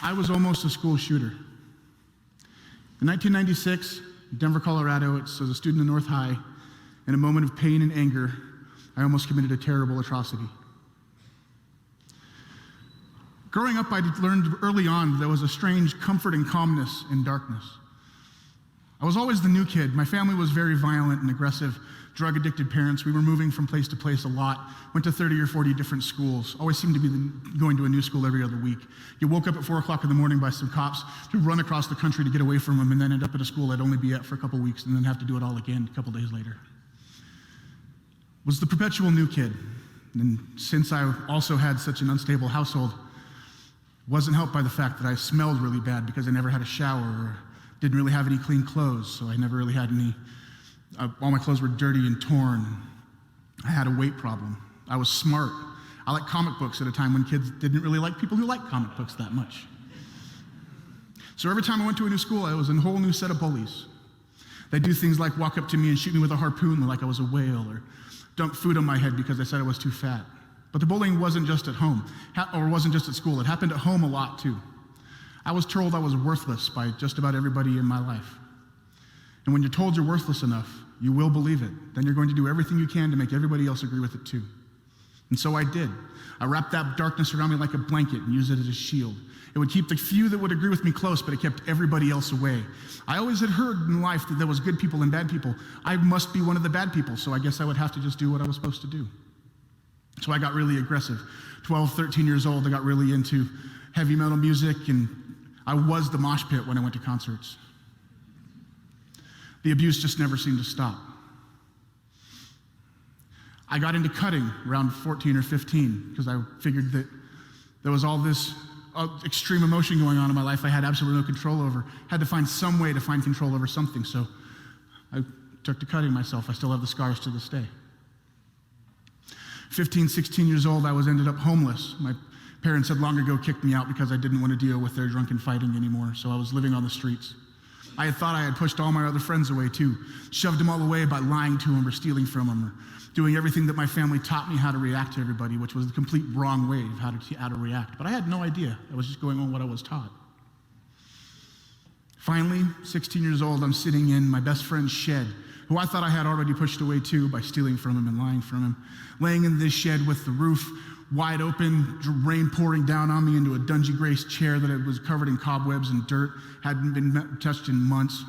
I was almost a school shooter. In 1996, Denver, Colorado, as a student in North High, in a moment of pain and anger, I almost committed a terrible atrocity. Growing up, I learned early on there was a strange comfort and calmness in darkness. I was always the new kid. My family was very violent and aggressive, drug-addicted parents. We were moving from place to place a lot, went to 30 or 40 different schools, always seemed to be going to a new school every other week. You woke up at 4 o'clock in the morning by some cops who run across the country to get away from them and then end up at a school I'd only be at for a couple weeks and then have to do it all again a couple days later. Was the perpetual new kid. And since I also had such an unstable household, wasn't helped by the fact that I smelled really bad because I never had a shower or didn't really have any clean clothes, so I never really had any, all my clothes were dirty and torn. I had a weight problem. I was smart. I liked comic books at a time when kids didn't really like people who liked comic books that much. So every time I went to a new school, I was in a whole new set of bullies. They'd do things like walk up to me and shoot me with a harpoon like I was a whale, or dump food on my head because I said I was too fat. But the bullying wasn't just at home, or wasn't just at school. It happened at home a lot too. I was told I was worthless by just about everybody in my life. And when you're told you're worthless enough, you will believe it. Then you're going to do everything you can to make everybody else agree with it too. And so I did. I wrapped that darkness around me like a blanket and used it as a shield. It would keep the few that would agree with me close, but it kept everybody else away. I always had heard in life that there was good people and bad people. I must be one of the bad people, so I guess I would have to just do what I was supposed to do. So I got really aggressive. 12, 13 years old, I got really into heavy metal music, and I was the mosh pit when I went to concerts. The abuse just never seemed to stop. I got into cutting around 14 or 15 because I figured that there was all this extreme emotion going on in my life I had absolutely no control over. Had to find some way to find control over something, so I took to cutting myself. I still have the scars to this day. 15, 16 years old, I ended up homeless. My parents had long ago kicked me out because I didn't want to deal with their drunken fighting anymore, so I was living on the streets. I had thought I had pushed all my other friends away too, shoved them all away by lying to them or stealing from them or doing everything that my family taught me how to react to everybody, which was the complete wrong way of how to react. But I had no idea. I was just going on what I was taught. Finally, 16 years old, I'm sitting in my best friend's shed, who I thought I had already pushed away too by stealing from him and lying from him, laying in this shed with the roof wide open, rain pouring down on me into a dungy gray chair that was covered in cobwebs and dirt, hadn't been touched in months.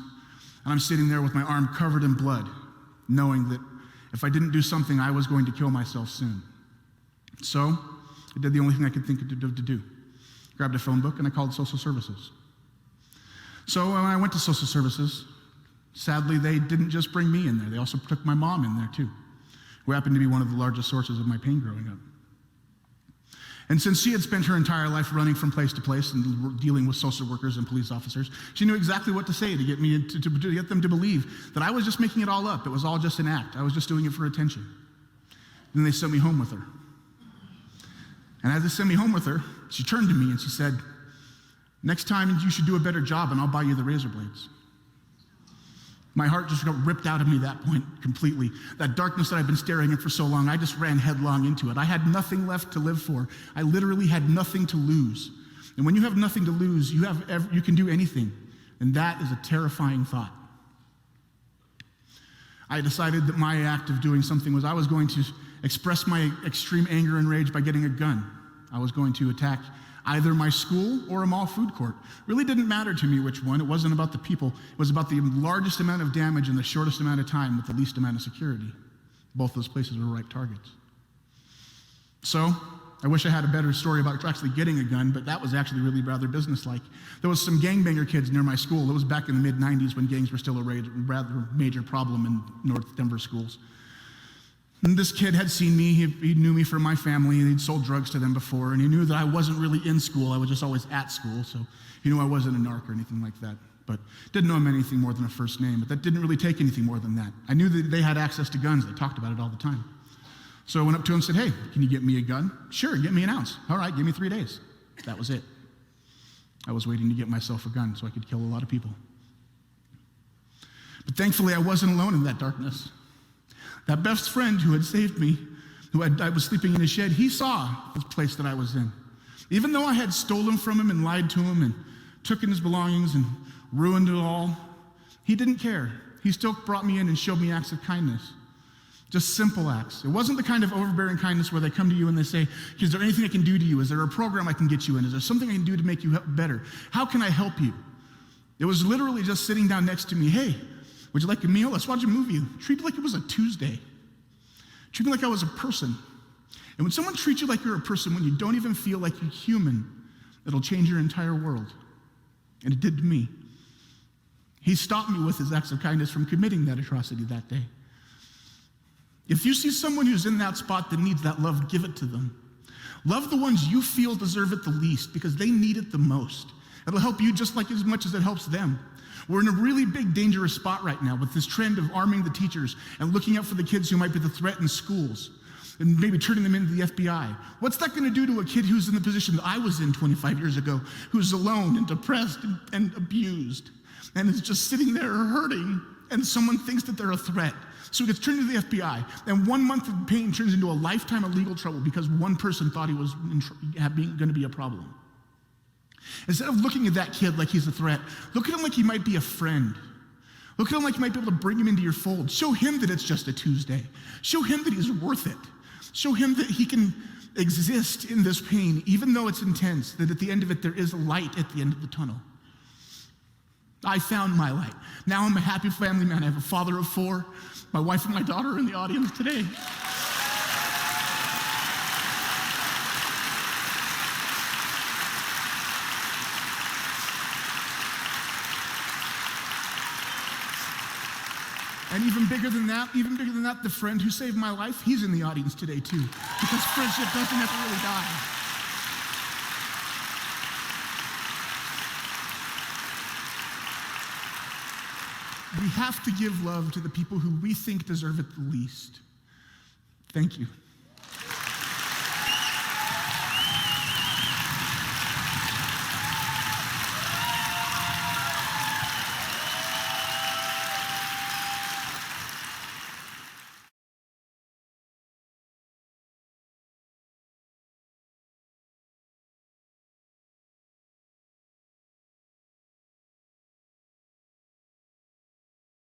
And I'm sitting there with my arm covered in blood, knowing that if I didn't do something, I was going to kill myself soon. So I did the only thing I could think of to do. Grabbed a phone book and I called social services. So when I went to social services, sadly, they didn't just bring me in there. They also took my mom in there too, who happened to be one of the largest sources of my pain growing up. And since she had spent her entire life running from place to place and dealing with social workers and police officers, she knew exactly what to say to get me to get them to believe that I was just making it all up. It was all just an act. I was just doing it for attention. Then they sent me home with her. And as they sent me home with her, she turned to me and she said, "Next time you should do a better job and I'll buy you the razor blades." My heart just got ripped out of me at that point completely. That darkness that I've been staring at for so long, I just ran headlong into it. I had nothing left to live for. I literally had nothing to lose. And when you have nothing to lose, you can do anything. And that is a terrifying thought. I decided that my act of doing something was I was going to express my extreme anger and rage by getting a gun. I was going to attack either my school or a mall food court. Really didn't matter to me which one. It wasn't about the people. It was about the largest amount of damage in the shortest amount of time with the least amount of security. Both those places were right targets. So I wish I had a better story about actually getting a gun, but that was actually really rather businesslike. There was some gangbanger kids near my school. It was back in the mid-90s when gangs were still a rather major problem in North Denver schools. And this kid had seen me, he knew me from my family, and he'd sold drugs to them before, and he knew that I wasn't really in school, I was just always at school, so he knew I wasn't a narc or anything like that, but didn't know him anything more than a first name, but that didn't really take anything more than that. I knew that they had access to guns, they talked about it all the time. So I went up to him and said, "Hey, can you get me a gun?" "Sure, get me an ounce." "All right, give me 3 days." That was it. I was waiting to get myself a gun so I could kill a lot of people. But thankfully, I wasn't alone in that darkness. That best friend who had saved me, I was sleeping in his shed, he saw the place that I was in. Even though I had stolen from him and lied to him and taken his belongings and ruined it all, he didn't care. He still brought me in and showed me acts of kindness. Just simple acts. It wasn't the kind of overbearing kindness where they come to you and they say, is there anything I can do to you? Is there a program I can get you in? Is there something I can do to make you better? How can I help you? It was literally just sitting down next to me. Hey, would you like a meal? Let's watch a movie. Treat me like it was a Tuesday. Treat me like I was a person. And when someone treats you like you're a person, when you don't even feel like you're human, it'll change your entire world. And it did to me. He stopped me with his acts of kindness from committing that atrocity that day. If you see someone who's in that spot that needs that love, give it to them. Love the ones you feel deserve it the least because they need it the most. It'll help you just like as much as it helps them. We're in a really big, dangerous spot right now with this trend of arming the teachers and looking out for the kids who might be the threat in schools and maybe turning them into the FBI. What's that going to do to a kid who's in the position that I was in 25 years ago, who's alone and depressed and abused and is just sitting there hurting, and someone thinks that they're a threat? So he gets turned into the FBI, and 1 month of pain turns into a lifetime of legal trouble because one person thought he was going to be a problem. Instead of looking at that kid like he's a threat, look at him like he might be a friend. Look at him like you might be able to bring him into your fold. Show him that it's just a Tuesday. Show him that he's worth it. Show him that he can exist in this pain, even though it's intense, that at the end of it, there is a light at the end of the tunnel. I found my light. Now I'm a happy family man. I have a father of 4. My wife and my daughter are in the audience today. And even bigger than that, the friend who saved my life, he's in the audience today too. Because friendship doesn't have to really die. We have to give love to the people who we think deserve it the least. Thank you.